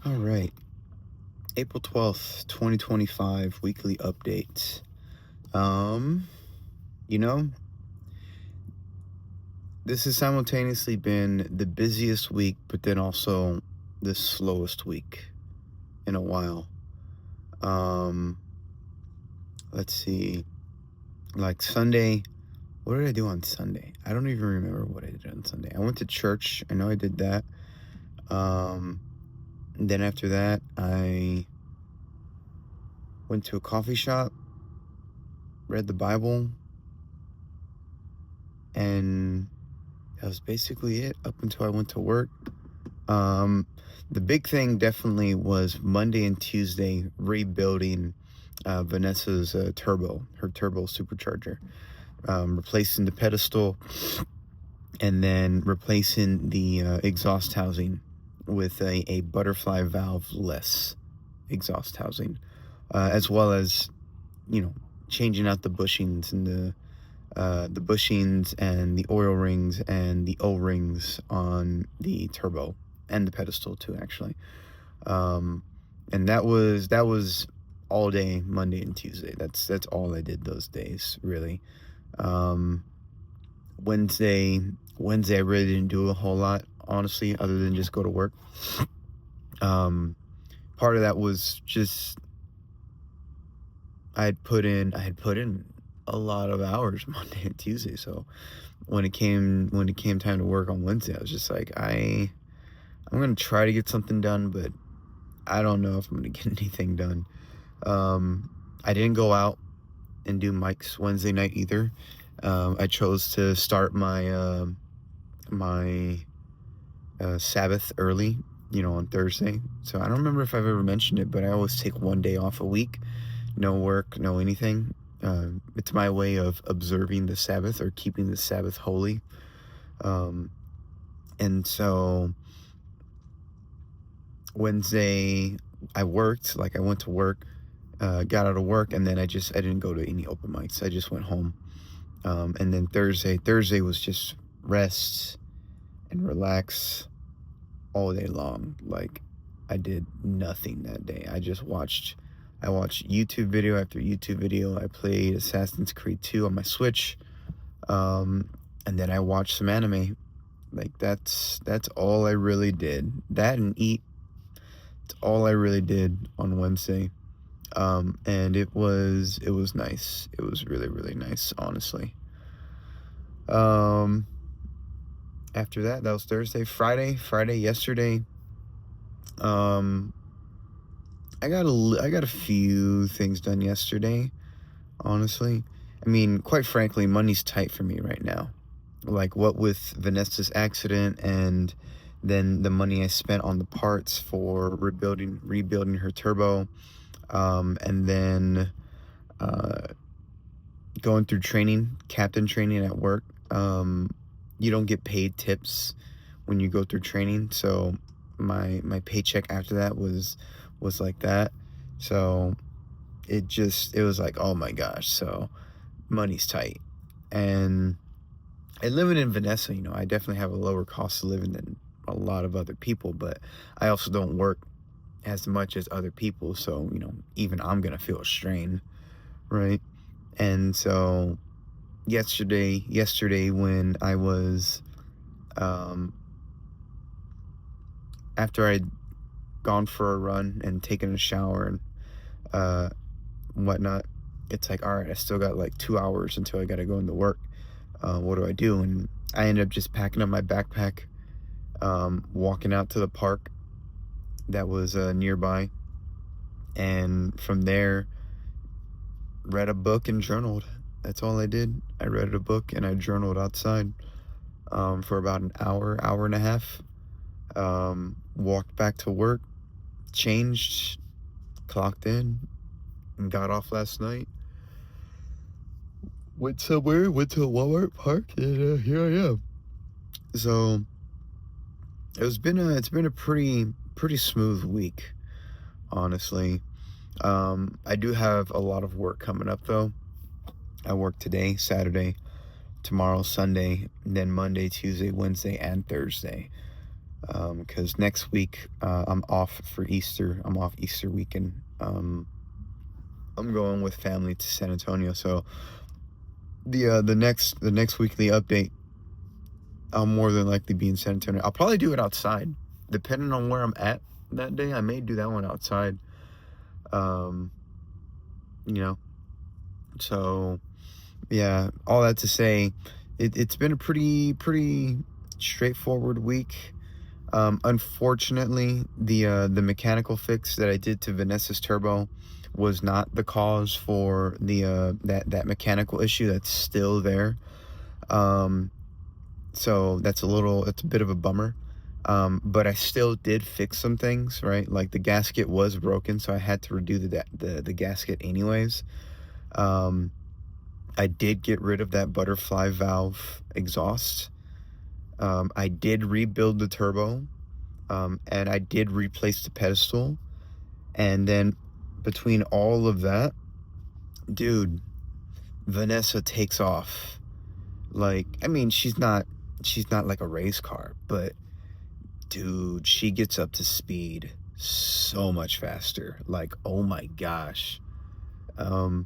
All right. April 12th, 2025, weekly update. Um, you know, this has simultaneously been the busiest week, but then also the slowest week in a while. Um, let's see. Like Sunday, what did I do on Sunday? I don't even remember what I did on Sunday. I went to church. I know I did that. And then after that, I went to a coffee shop, read the Bible, and that was basically it up until I went to work. The big thing definitely was Monday and Tuesday rebuilding Vanessa's her turbo supercharger, replacing the pedestal, and then replacing the exhaust housing with a butterfly valve-less exhaust housing, as well as, changing out the bushings and the bushings and the oil rings and the O-rings on the turbo and the pedestal too, actually. And that was all day Monday and Tuesday. That's all I did those days, really. Wednesday I really didn't do a whole lot, honestly, other than just go to work. Part of that was just I had put in a lot of hours Monday and Tuesday, so when it came time to work on Wednesday, I was just like, I'm gonna try to get something done, but I don't know if I'm gonna get anything done. I didn't go out and do mics Wednesday night either. I chose to start my Sabbath early, on Thursday. So I don't remember if I've ever mentioned it, but I always take one day off a week, no work, no anything. It's my way of observing the Sabbath or keeping the Sabbath holy. And so Wednesday I worked, I went to work, got out of work, and then I didn't go to any open mics. I just went home. And then Thursday was just rest and relax all day long. I did nothing that day. I watched YouTube video after YouTube video. I played Assassin's Creed 2 on my Switch. And then I watched some anime. That's all I really did. That and eat. It's all I really did on Wednesday. And it was nice. It was really, really nice, honestly. After that was Thursday. Friday yesterday. I got a few things done yesterday, honestly. I mean, quite frankly, money's tight for me right now. What with Vanessa's accident and then the money I spent on the parts for rebuilding her turbo, and then going through captain training at work. You don't get paid tips when you go through training, so my paycheck after that was like that. So it was like, oh my gosh, so money's tight. And living in Vanessa, I definitely have a lower cost of living than a lot of other people, but I also don't work as much as other people, so even I'm gonna feel a strain, right? And so yesterday when I was after I'd gone for a run and taken a shower and whatnot, it's like, all right, I still got 2 hours until I gotta go into work. What do I do? And I ended up just packing up my backpack, walking out to the park that was nearby, and from there read a book and journaled. That's all I did. I read a book and I journaled outside for about an hour and a half. Walked back to work, changed, clocked in, and got off last night. Went to Walmart Park, and here I am. So it's been a pretty smooth week, honestly. I do have a lot of work coming up though. I work today, Saturday, tomorrow, Sunday, and then Monday, Tuesday, Wednesday, and Thursday. because next week I'm off for Easter. I'm off Easter weekend. I'm going with family to San Antonio, so the next weekly update, I'll more than likely be in San Antonio. I'll probably do it outside, depending on where I'm at that day. I may do that one outside. Um, you know, so yeah. All that to say, it's been a pretty straightforward week. Unfortunately, the mechanical fix that I did to Vanessa's turbo was not the cause for the that mechanical issue that's still there. Um, so it's a bit of a bummer. But I still did fix some things, right? Like the gasket was broken, so I had to redo the gasket anyways. Um, I did get rid of that butterfly valve exhaust. I did rebuild the turbo. And I did replace the pedestal. And then between all of that, dude, Vanessa takes off. Like, I mean, she's not like a race car, but dude, she gets up to speed so much faster. Like, oh my gosh. Um,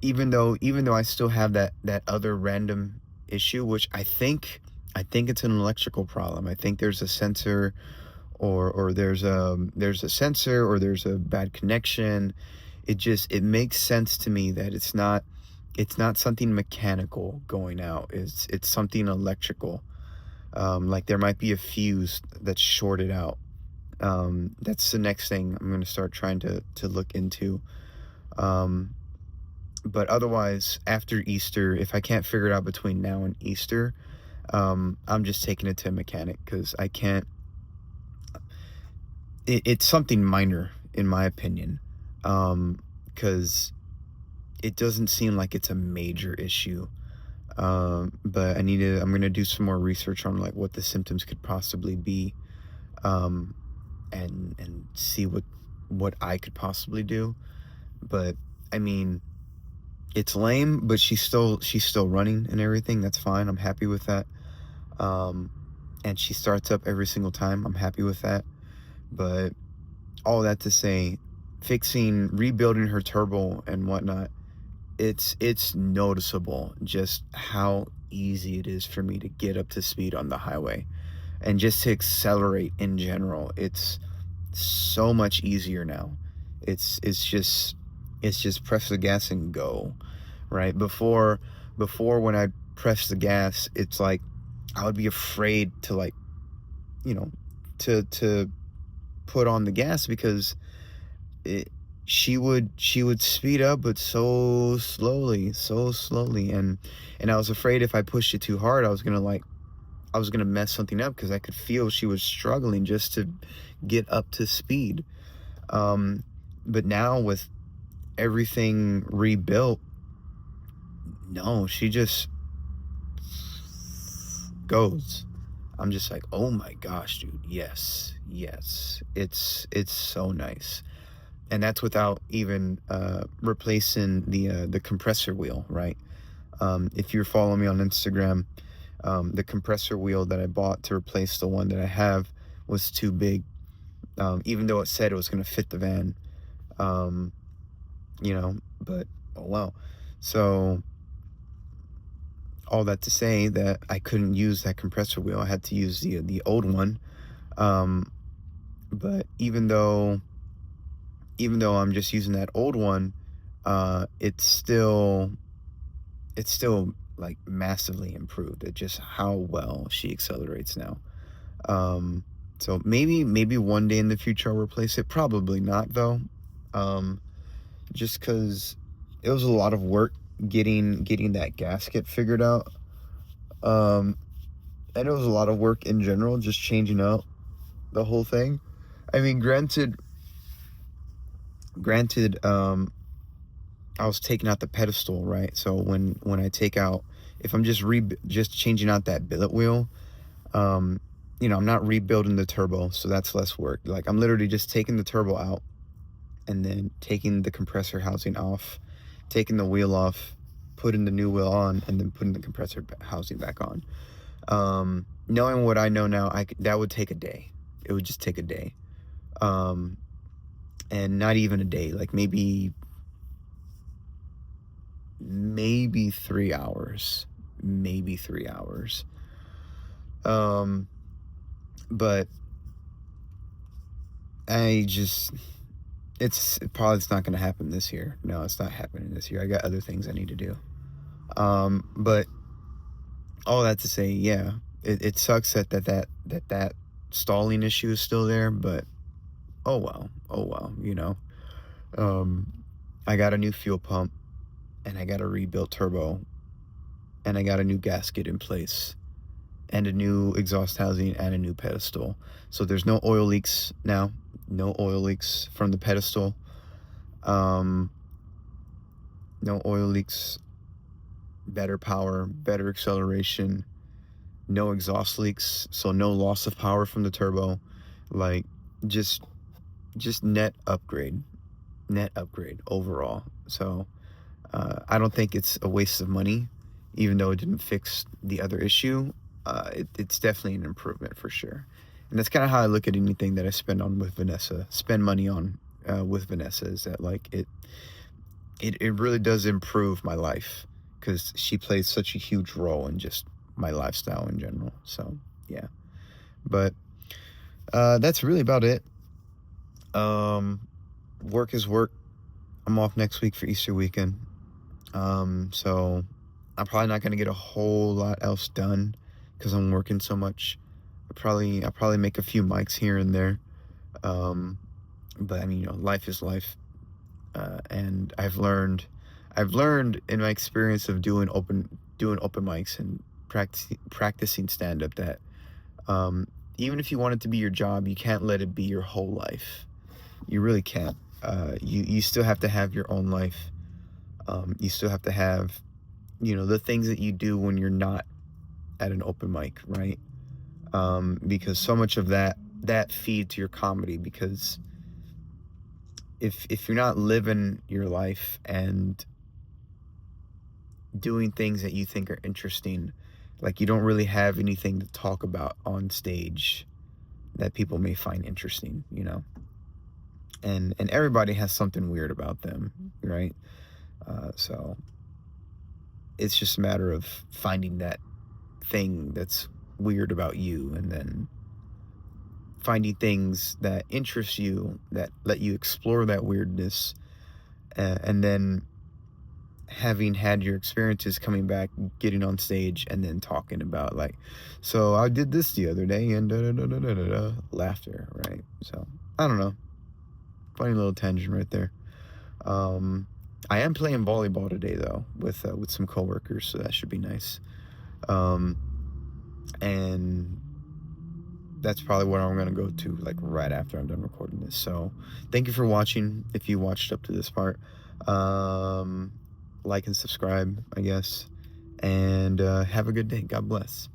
even though I still have that other random issue, which I think it's an electrical problem. I think there's a sensor, or there's a sensor, or there's a bad connection. It makes sense to me that it's not something mechanical going out. It's something electrical. Like there might be a fuse that's shorted out. That's the next thing I'm going to start trying to look into. Um, but otherwise, after Easter, if I can't figure it out between now and Easter, I'm just taking it to a mechanic, because I can't. It's something minor, in my opinion, because it doesn't seem like it's a major issue. But I'm gonna do some more research on like what the symptoms could possibly be, um, and see what I could possibly do. But I mean, it's lame, but she's still running and everything. That's fine. I'm happy with that. Um, and she starts up every single time. I'm happy with that. But all that to say, rebuilding her turbo and whatnot, it's noticeable just how easy it is for me to get up to speed on the highway, and just to accelerate in general. It's so much easier now. It's just press the gas and go, right? Before, when I press the gas, it's like I would be afraid to, like, you know to put on the gas, because it she would speed up, but so slowly. And I was afraid if I pushed it too hard, I was gonna mess something up, because I could feel she was struggling just to get up to speed. But now, with everything rebuilt, no, she just goes. I'm just like, oh my gosh, dude, yes, yes, it's so nice. And that's without even replacing the compressor wheel, right? If you're following me on Instagram, the compressor wheel that I bought to replace the one that I have was too big, even though it said it was going to fit the van. um, but oh well. So all that to say that I couldn't use that compressor wheel. I had to use the old one. Um, but even though I'm just using that old one, it's still like massively improved at just how well she accelerates now. Um, so maybe one day in the future I'll replace it. Probably not, though. Um, just because it was a lot of work getting that gasket figured out. Um, and it was a lot of work in general, just changing out the whole thing. I mean, granted, I was taking out the pedestal, right? So when I take out, if I'm just changing out that billet wheel, um, I'm not rebuilding the turbo, so that's less work. Like, I'm literally just taking the turbo out, and then taking the compressor housing off, taking the wheel off, putting the new wheel on, and then putting the compressor housing back on. Knowing what I know now, that would take a day. It would just take a day. Um, and not even a day, like maybe 3 hours, maybe 3 hours. But I just, it's not going to happen this year. No, it's not happening this year. I got other things I need to do. But all that to say, yeah, it sucks that stalling issue is still there, but oh well, you know. I got a new fuel pump, and I got a rebuilt turbo, and I got a new gasket in place, and a new exhaust housing, and a new pedestal. So there's no oil leaks now, no oil leaks from the pedestal. Um, no oil leaks, better power, better acceleration, no exhaust leaks, so no loss of power from the turbo. Like, just net upgrade, overall. So I don't think it's a waste of money, even though it didn't fix the other issue. It's definitely an improvement for sure. And that's kind of how I look at anything that I spend money on with Vanessa, is that like it really does improve my life, because she plays such a huge role in just my lifestyle in general. So yeah, but that's really about it. Work is work. I'm off next week for Easter weekend. So I'm probably not gonna get a whole lot else done because I'm working so much. I'll probably make a few mics here and there. But I mean, you know, life is life. And I've learned in my experience of doing open mics and practicing stand up, that even if you want it to be your job, you can't let it be your whole life. You really can't. You still have to have your own life. You still have to have, you know, the things that you do when you're not at an open mic, right? Because so much of that feeds your comedy. Because if you're not living your life and doing things that you think are interesting, like, you don't really have anything to talk about on stage that people may find interesting, you know. And everybody has something weird about them, right? So it's just a matter of finding that thing that's weird about you, and then finding things that interest you, that let you explore that weirdness, and then having had your experiences, coming back, getting on stage, and then talking about, like, so I did this the other day, and da da da da da da da, laughter, right? So I don't know, funny little tangent right there. I am playing volleyball today, though, with some coworkers, so that should be nice. And that's probably where I'm gonna go to, like, right after I'm done recording this. So thank you for watching. If you watched up to this part, like and subscribe, I guess, and have a good day. God bless.